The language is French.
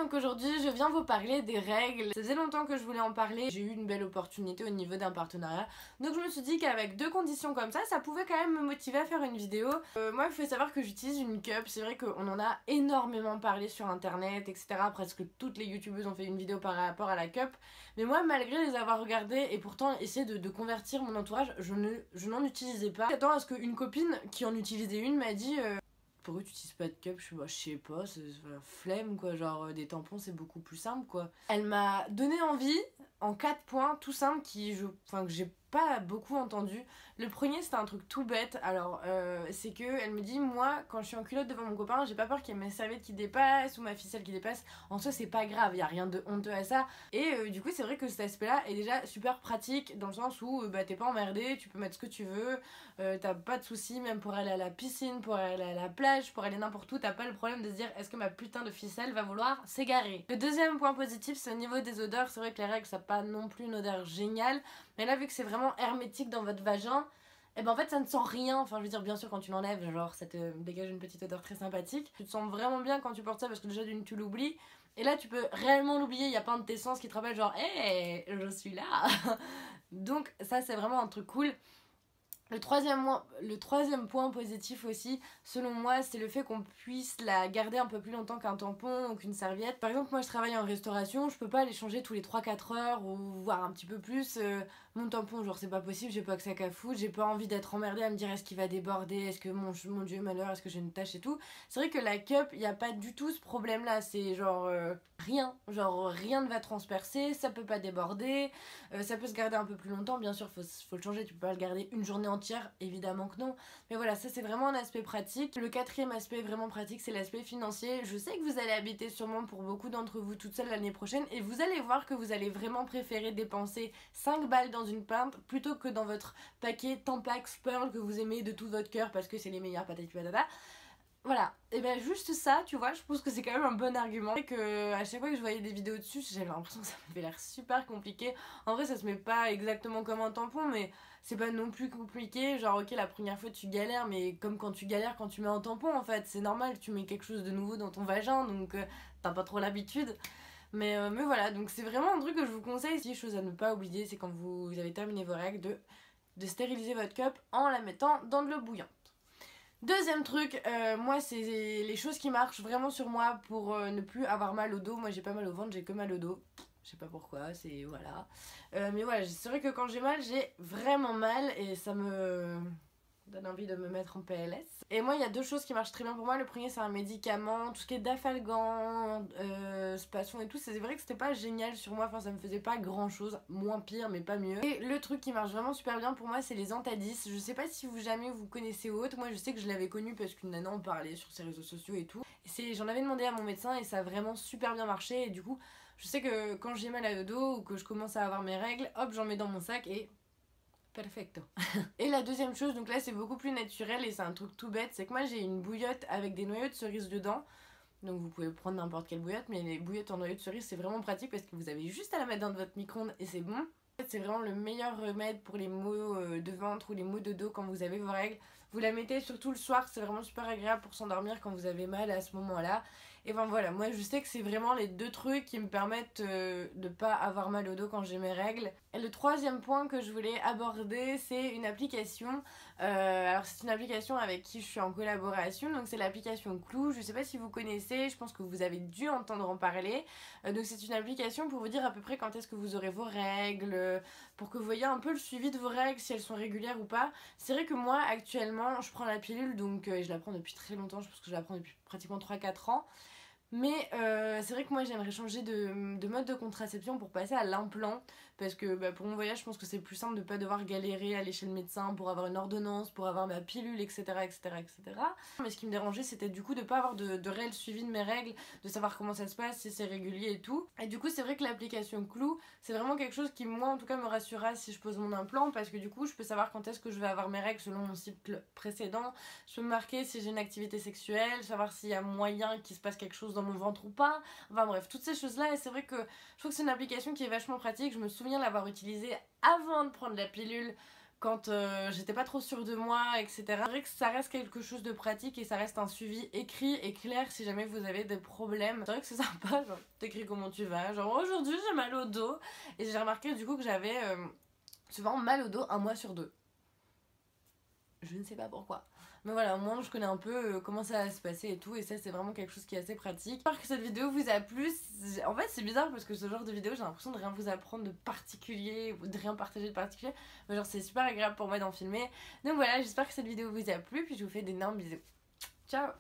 donc aujourd'hui je viens vous parler des règles. Ça faisait longtemps que je voulais en parler, j'ai eu une belle opportunité au niveau d'un partenariat. Donc je me suis dit qu'avec deux conditions comme ça pouvait quand même me motiver à faire une vidéo. Moi il faut savoir que j'utilise une cup, c'est vrai qu'on en a énormément parlé sur internet, etc. Presque toutes les youtubeuses ont fait une vidéo par rapport à la cup. Mais moi malgré les avoir regardées et pourtant essayer de convertir mon entourage, je n'en utilisais pas. J'attends à ce qu'une copine qui en utilisait une m'a dit... Pourquoi tu utilises pas de cup? Je sais pas, c'est flemme quoi, genre des tampons c'est beaucoup plus simple quoi. Elle m'a donné envie en 4 points tout simples que j'ai pas beaucoup entendu. Le premier c'était un truc tout bête, alors c'est que elle me dit moi quand je suis en culotte devant mon copain j'ai pas peur qu'il y ait mes serviettes qui dépassent ou ma ficelle qui dépasse, en soi c'est pas grave, y a rien de honteux à ça. Et du coup c'est vrai que cet aspect là est déjà super pratique dans le sens où t'es pas emmerdé, tu peux mettre ce que tu veux, t'as pas de soucis même pour aller à la piscine, pour aller à la plage, pour aller n'importe où, t'as pas le problème de se dire est-ce que ma putain de ficelle va vouloir s'égarer. Le deuxième point positif c'est au niveau des odeurs, c'est vrai que les règles ça n'a pas non plus une odeur géniale, mais là vu que c'est vraiment hermétique dans votre vagin, et ben en fait ça ne sent rien, enfin je veux dire bien sûr quand tu l'enlèves genre ça te dégage une petite odeur très sympathique, tu te sens vraiment bien quand tu portes ça parce que déjà d'une tu l'oublies, et là tu peux réellement l'oublier, il y a plein de tes sens qui te rappellent genre hé je suis là. Donc ça c'est vraiment un truc cool. Le troisième point positif aussi, selon moi, c'est le fait qu'on puisse la garder un peu plus longtemps qu'un tampon ou qu'une serviette. Par exemple, moi je travaille en restauration, je peux pas les changer tous les 3-4 heures ou voire un petit peu plus. Mon tampon, genre c'est pas possible, j'ai pas que ça qu'à foutre, j'ai pas envie d'être emmerdée à me dire est-ce qu'il va déborder, est-ce que mon dieu malheur, est-ce que j'ai une tache et tout. C'est vrai que la cup, y a pas du tout ce problème là, c'est genre rien ne va transpercer, ça peut pas déborder, ça peut se garder un peu plus longtemps, bien sûr faut le changer, tu peux pas le garder une journée entière, évidemment que non, mais voilà, ça c'est vraiment un aspect pratique. Le quatrième aspect vraiment pratique c'est l'aspect financier. Je sais que vous allez habiter sûrement pour beaucoup d'entre vous toute seule l'année prochaine et vous allez voir que vous allez vraiment préférer dépenser 5 balles dans une pinte plutôt que dans votre paquet Tampax Pearl que vous aimez de tout votre cœur parce que c'est les meilleurs patati patata. Voilà, et ben juste ça, tu vois, je pense que c'est quand même un bon argument. Et que à chaque fois que je voyais des vidéos dessus, j'avais l'impression que ça m'avait l'air super compliqué. En vrai, ça se met pas exactement comme un tampon, mais c'est pas non plus compliqué. Genre, ok, la première fois tu galères, mais comme quand tu galères quand tu mets un tampon, en fait, c'est normal, tu mets quelque chose de nouveau dans ton vagin, donc t'as pas trop l'habitude. Mais voilà, donc c'est vraiment un truc que je vous conseille. Si chose à ne pas oublier, c'est quand vous avez terminé vos règles, de stériliser votre cup en la mettant dans de l'eau bouillante. Deuxième truc, moi c'est les choses qui marchent vraiment sur moi pour ne plus avoir mal au dos. Moi j'ai pas mal au ventre, j'ai que mal au dos. Je sais pas pourquoi, c'est voilà. Mais voilà, c'est vrai que quand j'ai mal, j'ai vraiment mal et ça me donne envie de me mettre en PLS. Et moi il y a deux choses qui marchent très bien pour moi. Le premier c'est un médicament, tout ce qui est Dafalgan, Spasson et tout. C'est vrai que c'était pas génial sur moi, enfin ça me faisait pas grand chose, moins pire mais pas mieux. Et le truc qui marche vraiment super bien pour moi c'est les Antadis. Je sais pas si jamais vous connaissez ou autre, moi je sais que je l'avais connu parce qu'une nana en parlait sur ses réseaux sociaux et tout. J'en avais demandé à mon médecin et ça a vraiment super bien marché et du coup je sais que quand j'ai mal au dos ou que je commence à avoir mes règles, hop j'en mets dans mon sac et... perfecto. Et la deuxième chose, donc là c'est beaucoup plus naturel et c'est un truc tout bête, c'est que moi j'ai une bouillotte avec des noyaux de cerise dedans. Donc vous pouvez prendre n'importe quelle bouillotte, mais les bouillottes en noyaux de cerise c'est vraiment pratique parce que vous avez juste à la mettre dans votre micro-ondes et c'est bon. En fait, c'est vraiment le meilleur remède pour les maux de ventre ou les maux de dos quand vous avez vos règles. Vous la mettez surtout le soir, c'est vraiment super agréable pour s'endormir quand vous avez mal à ce moment-là. Et ben voilà, moi je sais que c'est vraiment les deux trucs qui me permettent de pas avoir mal au dos quand j'ai mes règles. Et le troisième point que je voulais aborder, c'est une application. Alors c'est une application avec qui je suis en collaboration, donc c'est l'application Clou. Je sais pas si vous connaissez, je pense que vous avez dû entendre en parler. Donc c'est une application pour vous dire à peu près quand est-ce que vous aurez vos règles, pour que vous voyez un peu le suivi de vos règles, si elles sont régulières ou pas. C'est vrai que moi actuellement je prends la pilule, donc je la prends depuis très longtemps, je pense que je la prends depuis pratiquement 3-4 ans. Mais c'est vrai que moi j'aimerais changer de mode de contraception pour passer à l'implant. Parce que pour mon voyage je pense que c'est plus simple de pas devoir galérer, aller chez le médecin pour avoir une ordonnance, pour avoir ma pilule, etc. Mais ce qui me dérangeait c'était du coup de pas avoir de réel suivi de mes règles, de savoir comment ça se passe, si c'est régulier et tout. Et du coup c'est vrai que l'application Clou c'est vraiment quelque chose qui moi en tout cas me rassurera si je pose mon implant. Parce que du coup je peux savoir quand est-ce que je vais avoir mes règles selon mon cycle précédent. Je peux me marquer si j'ai une activité sexuelle, savoir s'il y a moyen qu'il se passe quelque chose dans mon ventre ou pas, enfin bref, toutes ces choses là. Et c'est vrai que je trouve que c'est une application qui est vachement pratique. Je me souviens l'avoir utilisée avant de prendre la pilule quand j'étais pas trop sûre de moi, etc. C'est vrai que ça reste quelque chose de pratique et ça reste un suivi écrit et clair si jamais vous avez des problèmes. C'est vrai que c'est sympa, genre t'écris comment tu vas, genre aujourd'hui j'ai mal au dos, et j'ai remarqué du coup que j'avais souvent mal au dos un mois sur deux. Je ne sais pas pourquoi. Mais voilà, au moins je connais un peu comment ça va se passer et tout, et ça c'est vraiment quelque chose qui est assez pratique. J'espère que cette vidéo vous a plu. En fait c'est bizarre parce que ce genre de vidéo j'ai l'impression de rien vous apprendre de particulier, ou de rien partager de particulier, mais genre c'est super agréable pour moi d'en filmer. Donc voilà, j'espère que cette vidéo vous a plu, puis je vous fais d'énormes bisous. Ciao.